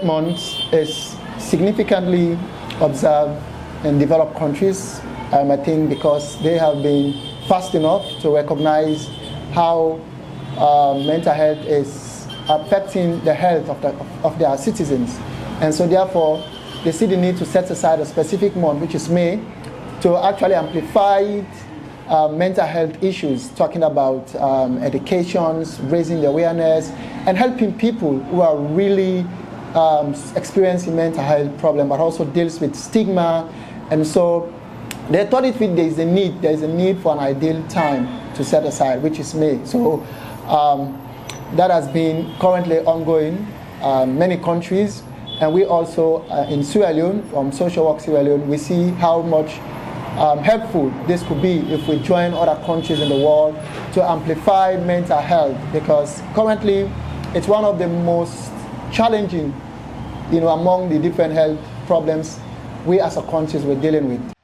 Health Month is significantly observed in developed countries, I think because they have been fast enough to recognize how mental health is affecting the health of their citizens. And so therefore, they see the need to set aside a specific month, which is May, to actually amplify mental health issues, talking about educations, raising the awareness, and helping people who are really experiencing mental health problem, but also deals with stigma. And so they thought there is a need for an ideal time to set aside, which is May. So that has been currently ongoing many countries, and we also in Sierra Leone, from Social Work Sierra Leone, we see how much helpful this could be if we join other countries in the world to amplify mental health, because currently it's one of the most challenging, among the different health problems we as a country we're dealing with.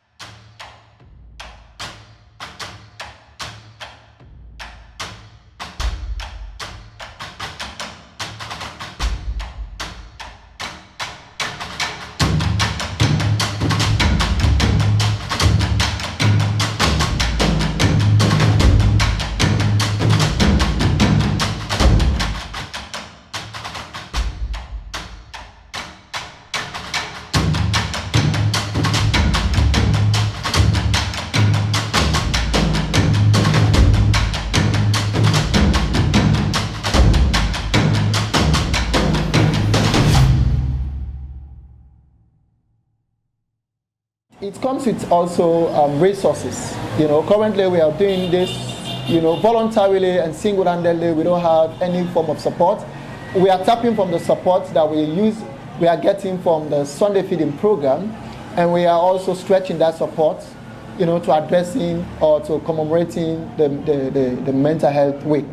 It comes with also resources. Currently we are doing this, voluntarily and single-handedly. We don't have any form of support. We are tapping from the support that we are getting from the Sunday feeding program, and we are also stretching that support, to addressing or to commemorating the Mental Health Week.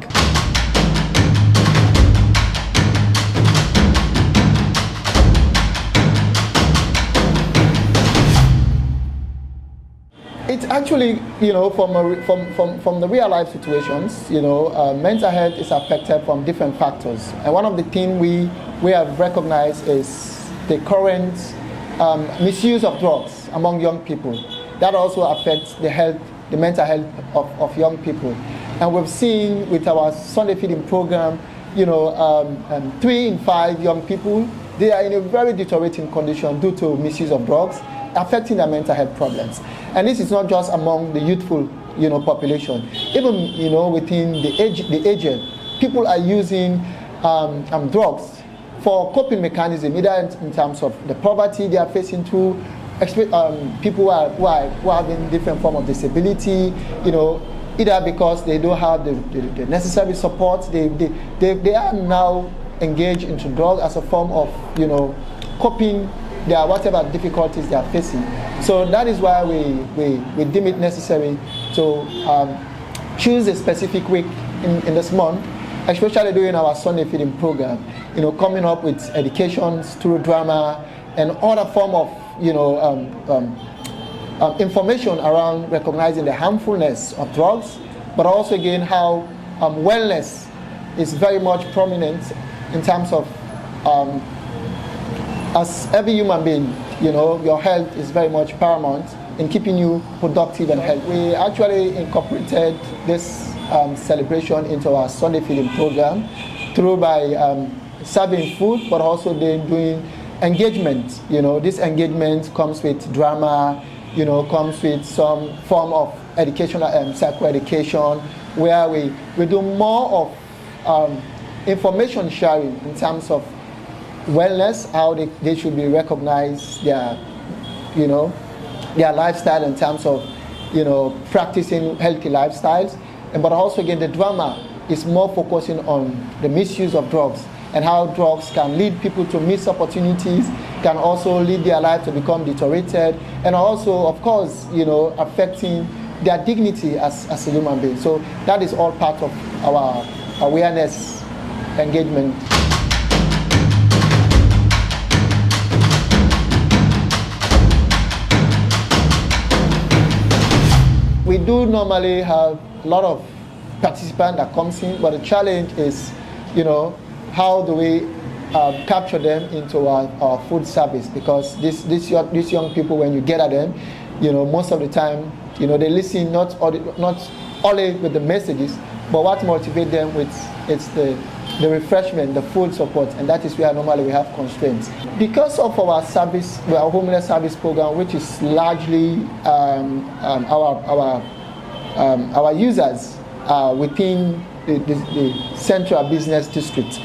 It's actually, from the real life situations, mental health is affected from different factors. And one of the things we have recognized is the current misuse of drugs among young people. That also affects the mental health of young people. And we've seen with our Sunday feeding program, 3 in 5 young people, they are in a very deteriorating condition due to misuse of drugs, affecting their mental health problems. And this is not just among the youthful, population. Even, within the aged, people are using drugs for coping mechanism, either in terms of the poverty they are facing through, people who are having different form of disability, either because they don't have the necessary support, they are now engaged into drugs as a form of, coping their whatever difficulties they are facing. So that is why we deem it necessary to choose a specific week in this month, especially during our Sunday feeding program, coming up with educations through drama and other form of, information around recognizing the harmfulness of drugs, but also again how wellness is very much prominent in terms of as every human being, your health is very much paramount in keeping you productive and healthy. We actually incorporated this celebration into our Sunday feeding program by serving food, but also then doing engagement. This engagement comes with drama, comes with some form of educational and psychoeducation, where we do more of information sharing in terms of wellness, how they should be recognized, their lifestyle in terms of, practicing healthy lifestyles. But also again, the drama is more focusing on the misuse of drugs and how drugs can lead people to miss opportunities, can also lead their life to become deteriorated, and also, of course, affecting their dignity as a human being. So that is all part of our awareness engagement. We do normally have a lot of participants that comes in, but the challenge is, how do we capture them into our food service, because these young people, when you get at them, most of the time, they listen not only with the messages, but what motivates them it's the refreshment, the food support, and that is where normally we have constraints. Because of our service, our homeless service program, which is largely our users within the central business district.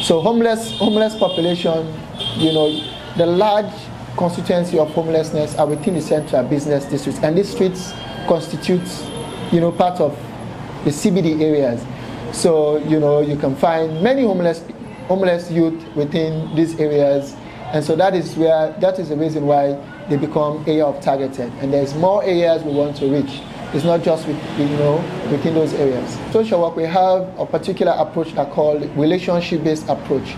So homeless population, the large constituency of homelessness are within the central business districts, and these streets constitute, part of the CBD areas. So you can find many homeless youth within these areas, and so that is the reason why they become area of targeted. And there's more areas we want to reach. It's not just within those areas. Social work, we have a particular approach that called relationship-based approach,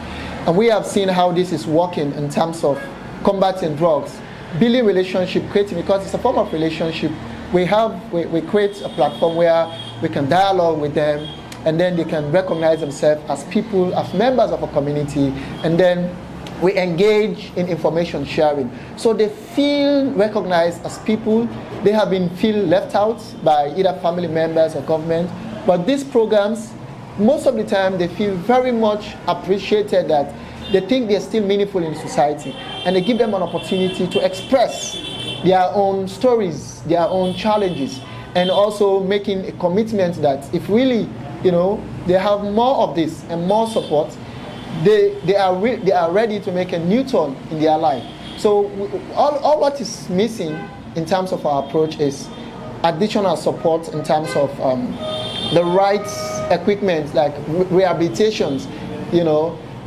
and we have seen how this is working in terms of combating drugs, building relationship, creating, because it's a form of relationship. We create a platform where we can dialogue with them, and then they can recognize themselves as people, as members of a community, and then we engage in information sharing. So they feel recognized as people. They have been feel left out by either family members or government. But these programs, most of the time, they feel very much appreciated, that they think they're still meaningful in society, and they give them an opportunity to express their own stories, their own challenges, and also making a commitment that if really, they have more of this and more support, they are ready to make a new turn in their life. So all what is missing in terms of our approach is additional support in terms of the right equipment, like rehabilitations,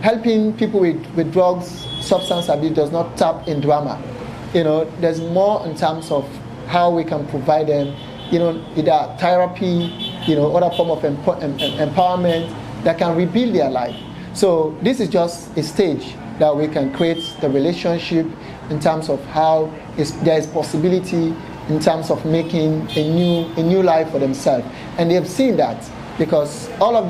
helping people with drugs, substance abuse does not tap in drama. There's more in terms of how we can provide them, either therapy, other form of empowerment that can rebuild their life. So this is just a stage that we can create the relationship in terms of how there is possibility in terms of making a new life for themselves. And they have seen that, because all of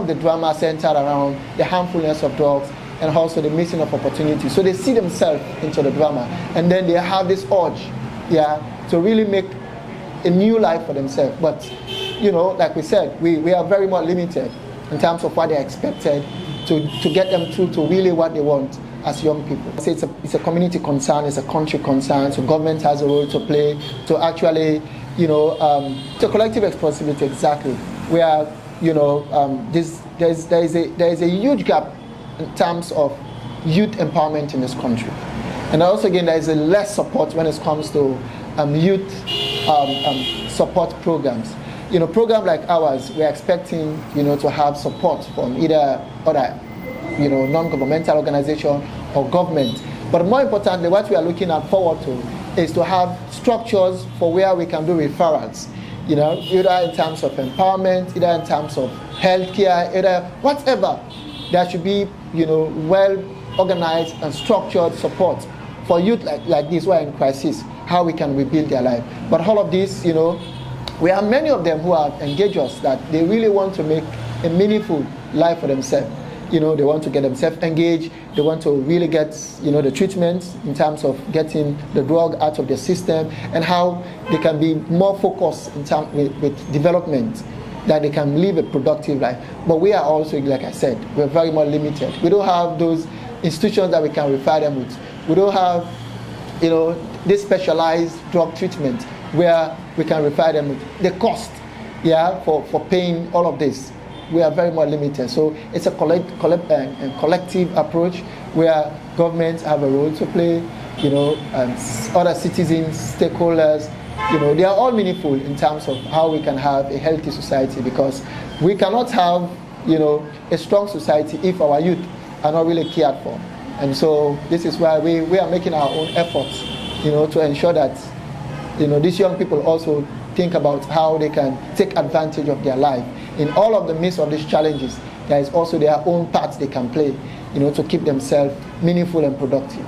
the drama centered around the harmfulness of drugs and also the missing of opportunities. So they see themselves into the drama, and then they have this urge, to really make a new life for themselves. But like we said, we are very much limited in terms of what they're expected to get them through to really what they want as young people. It's a community concern, it's a country concern, so government has a role to play to actually, it's a collective responsibility, exactly, where, there is a huge gap in terms of youth empowerment in this country. And also, again, there is a less support when it comes to youth support programs. Programs like ours, we're expecting, to have support from either other, non-governmental organization or government. But more importantly, what we are looking forward to is to have structures for where we can do referrals, either in terms of empowerment, either in terms of healthcare, either whatever. There should be, well organized and structured support for youth like this who are in crisis, how we can rebuild their life. But all of this, we have many of them who have engaged us that they really want to make a meaningful life for themselves. They want to get themselves engaged. They want to really get, the treatment in terms of getting the drug out of the system, and how they can be more focused in terms with development, that they can live a productive life. But we are also, like I said, we're very much limited. We don't have those institutions that we can refer them with. We don't have, this specialized drug treatment where we can refer them with. The cost, for paying all of this, we are very much limited. So it's a collective approach where governments have a role to play, other citizens, stakeholders, they are all meaningful in terms of how we can have a healthy society, because we cannot have, a strong society if our youth are not really cared for. And so this is why we are making our own efforts, to ensure that, these young people also think about how they can take advantage of their life. In all of the midst of these challenges, there is also their own part they can play, to keep themselves meaningful and productive.